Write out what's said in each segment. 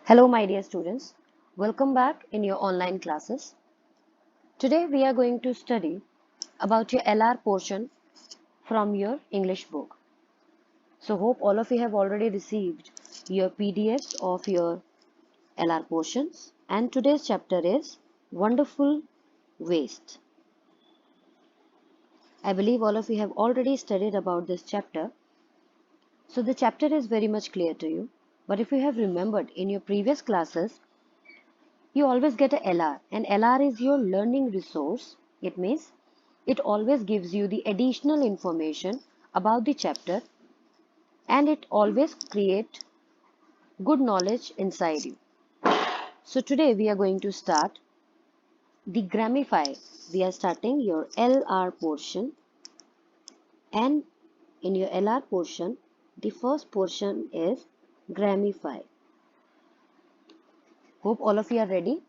Hello, my dear students. Welcome back in your online classes. Today we are going to study about your LR portion from your English book. So hope all of you have already received your PDFs of your LR portions. And today's chapter is Wonderful Waste. I believe all of you have already studied about this chapter. So the chapter is very much clear to you. But if you have remembered in your previous classes, you always get a LR, and LR is your learning resource. It means it always gives you the additional information about the chapter, and it always create good knowledge inside you. So today we are going to start the Grammify. We are starting your LR portion, and in your LR portion the first portion is Grammify. Hope all of you are ready.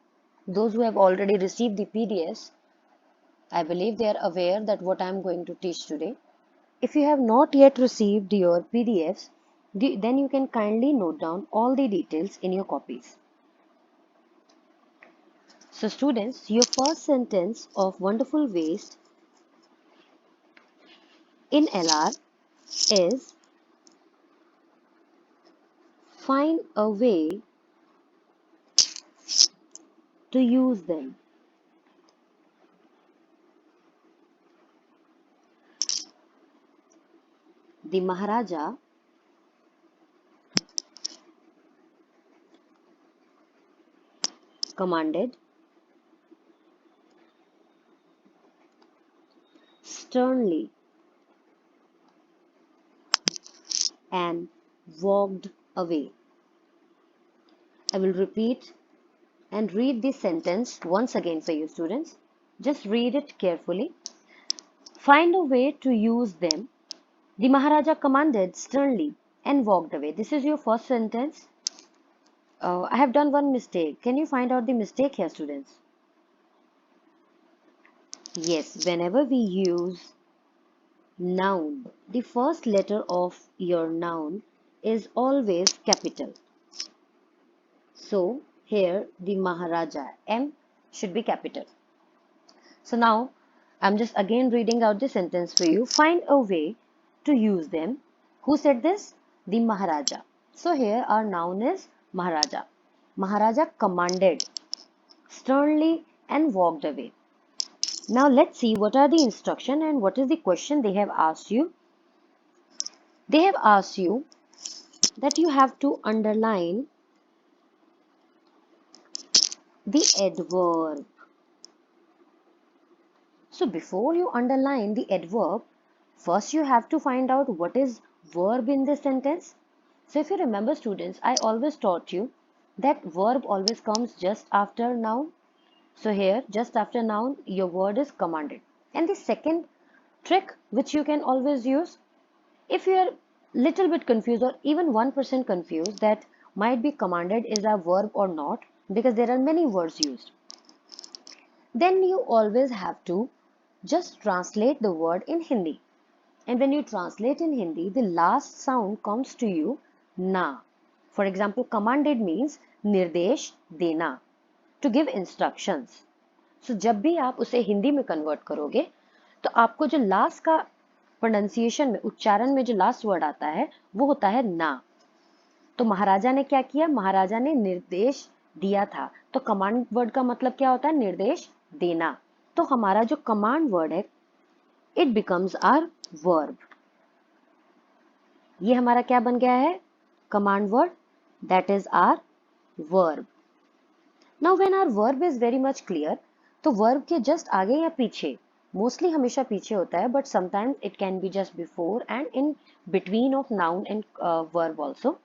Those who have already received the PDFs, I believe they are aware that what I am going to teach today. If you have not yet received your PDFs, then you can kindly note down all the details in your copies. So students, your first sentence of Wonderful Waste in LR is find a way to use them. The Maharaja commanded sternly and walked away. I will repeat and read this sentence once again for you students. Just read it carefully. Find a way to use them. The Maharaja commanded sternly and walked away. This is your first sentence. I have done one mistake. Can you find out the mistake here, students? Yes, whenever we use noun, the first letter of your noun is always capital. So here the Maharaja, M should be capital. So now I'm just again reading out the sentence for you. Find a way to use them. Who said this? The Maharaja. So here our noun is Maharaja. Maharaja commanded sternly and walked away. Now let's see what are the instruction and what is the question they have asked you. They have asked you that you have to underline the adverb. So before you underline the adverb, first you have to find out what is verb in this sentence. So if you remember students, I always taught you that verb always comes just after noun. So here just after noun your word is commanded. And the second trick which you can always use, if you are little bit confused or even 1% confused that might be commanded is a verb or not, because there are many words used, then you always have to just translate the word in Hindi. And when you translate in Hindi, the last sound comes to you na. For example, commanded means निर्देश देना, to give instructions. So जब भी आप उसे हिंदी में convert करोगे तो आपको जो लास्ट का प्रोनाउंसिएशन में, उच्चारण में जो लास्ट वर्ड आता है वो होता है ना. तो महाराजा ने क्या किया? महाराजा ने निर्देश दिया था. तो कमांड वर्ड का मतलब क्या होता है? निर्देश देना. तो हमारा जो कमांड वर्ड है इट बिकम्स आवर वर्ब. ये हमारा क्या बन गया है? Command word, that is our verb. Now when our verb is very much clear, तो वर्ब के जस्ट आगे या पीछे, मोस्टली हमेशा पीछे होता है but sometimes it can be just before and in between of noun and verb also.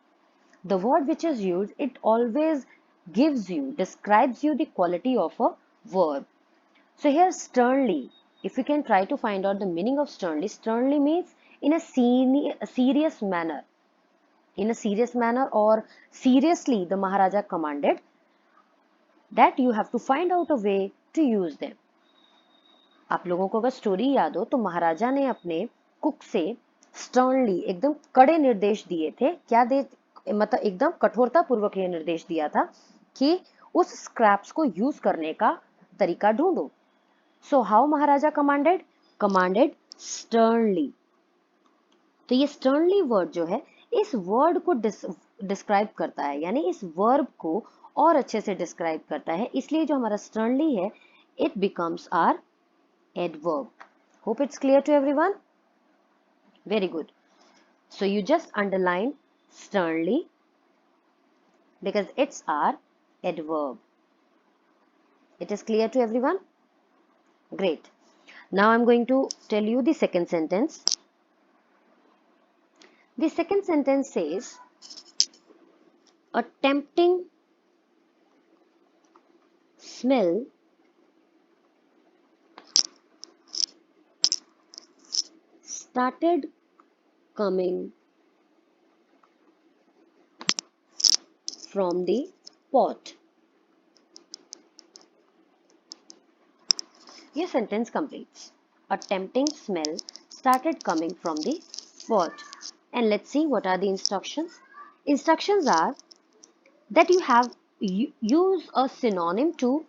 The word which is used, it always gives you, describes you the quality of a verb. So here sternly, if you can try to find out the meaning of sternly, sternly means in a serious manner. In a serious manner or seriously the Maharaja commanded that you have to find out a way to use them. आप लोगों को अगर story याद हो तो महाराजा ने अपने cook से स्टर्नली एकदम कड़े निर्देश दिए थे. क्या मतलब एकदम कठोरता पूर्वक ये निर्देश दिया था कि उस स्क्रैप्स को यूज करने का तरीका ढूंढो। So how Maharaja commanded sternly. तो ये स्टर्नली वर्ड जो है इस वर्ड को डिस्क्राइब करता है, यानी इस वर्ब को और अच्छे से डिस्क्राइब करता है, इसलिए जो हमारा स्टर्नली है it becomes our adverb. Hope it's clear to everyone. Very good. So you just underline sternly because it's our adverb. It is clear to everyone? Great. Now I'm going to tell you the second sentence. The second sentence says, a tempting smell started coming from the pot. Your sentence completes. A tempting smell started coming from the pot. And let's see what are the instructions. Instructions are that you have use a synonym to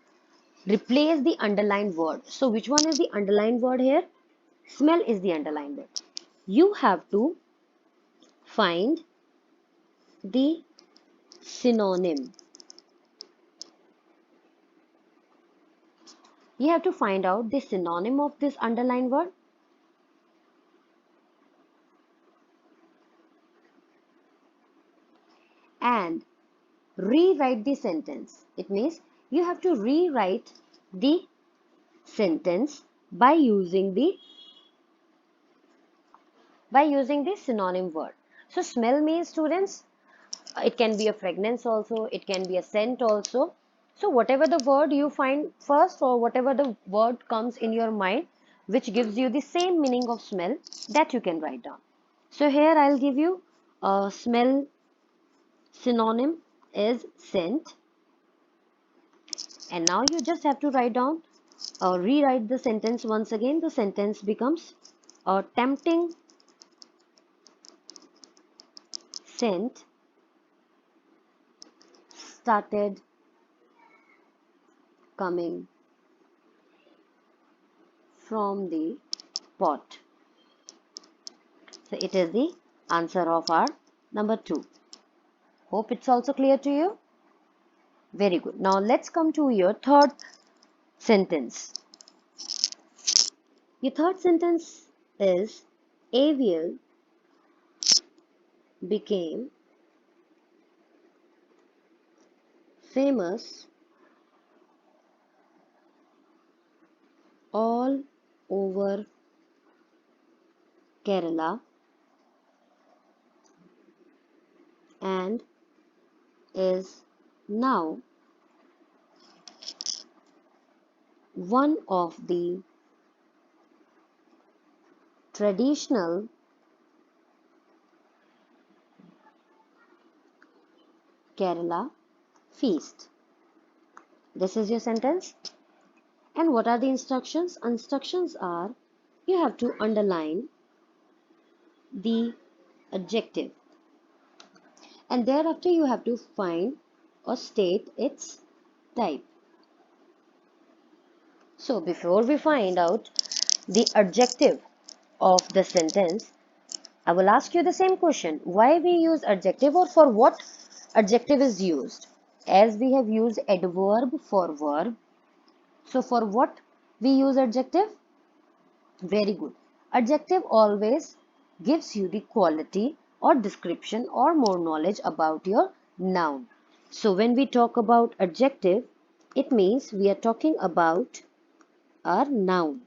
replace the underlined word. So which one is the underlined word here? Smell is the underlined word. You have to find the synonym. You have to find out the synonym of this underlined word. And rewrite the sentence. It means you have to rewrite the sentence by using the synonym word. So smell means, students, it can be a fragrance also, it can be a scent also. So whatever the word you find first, or whatever the word comes in your mind which gives you the same meaning of smell, that you can write down. So here I'll give you a smell synonym is scent, and now you just have to write down or rewrite the sentence once again. The sentence becomes, a tempting scent started coming from the pot. So it is the answer of our number 2. Hope it's also clear to you. Very good. Now let's come to your third sentence. Your third sentence is, Aviel became famous all over Kerala and is now one of the traditional Kerala feast. This is your sentence. And what are the instructions? Instructions are, you have to underline the adjective, and thereafter you have to find or state its type. So before we find out the adjective of the sentence, I will ask you the same question. Why we use adjective, or for what adjective is used? As we have used adverb for verb, so for what we use adjective? Very good. Adjective always gives you the quality or description or more knowledge about your noun. So when we talk about adjective, it means we are talking about our noun.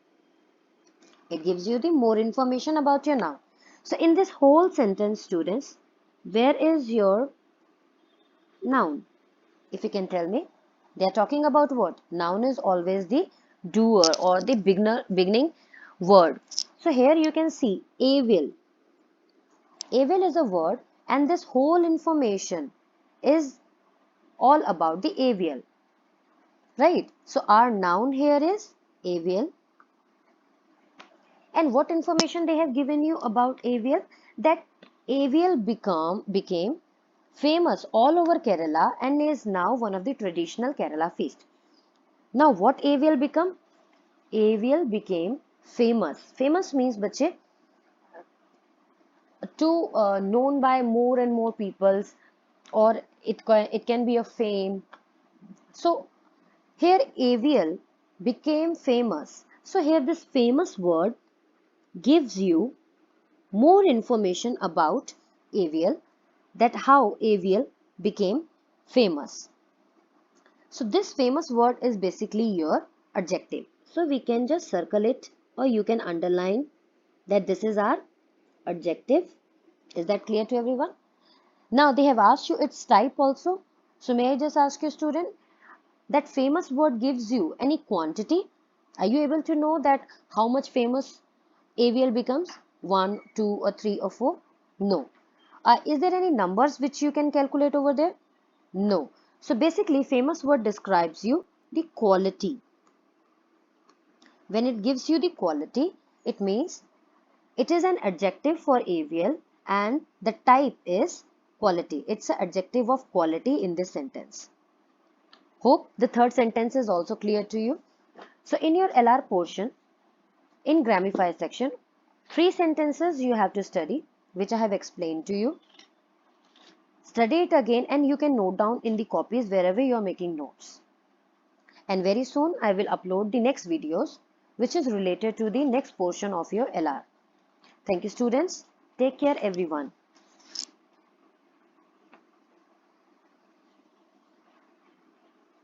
It gives you the more information about your noun. So in this whole sentence, students, where is your noun? If you can tell me, they are talking about what? Noun is always the doer or the beginning word. So here you can see Aviel. Aviel is a word, and this whole information is all about the Aviel, right? So our noun here is Aviel. And what information they have given you about Aviel? That Aviel became famous all over Kerala and is now one of the traditional Kerala feast. Now what AVL become? AVL became famous. Famous means बच्चे to known by more and more peoples, or it can be a fame. So here AVL became famous. So here this famous word gives you more information about AVL, that how AVL became famous. So this famous word is basically your adjective. So we can just circle it, or you can underline that this is our adjective. Is that clear to everyone? Now they have asked you its type also. So may I just ask you, student, that famous word gives you any quantity? Are you able to know that how much famous AVL becomes? 1, 2 or 3 or 4? No. Is there any numbers which you can calculate over there? No. So basically famous word describes you the quality. When it gives you the quality, it means it is an adjective for AVL and the type is quality. It's an adjective of quality in this sentence. Hope the third sentence is also clear to you. So in your LR portion, in Grammify section, 3 sentences you have to study, which I have explained to you. Study it again and you can note down in the copies wherever you are making notes. And very soon I will upload the next videos which is related to the next portion of your LR. Thank you students. Take care everyone.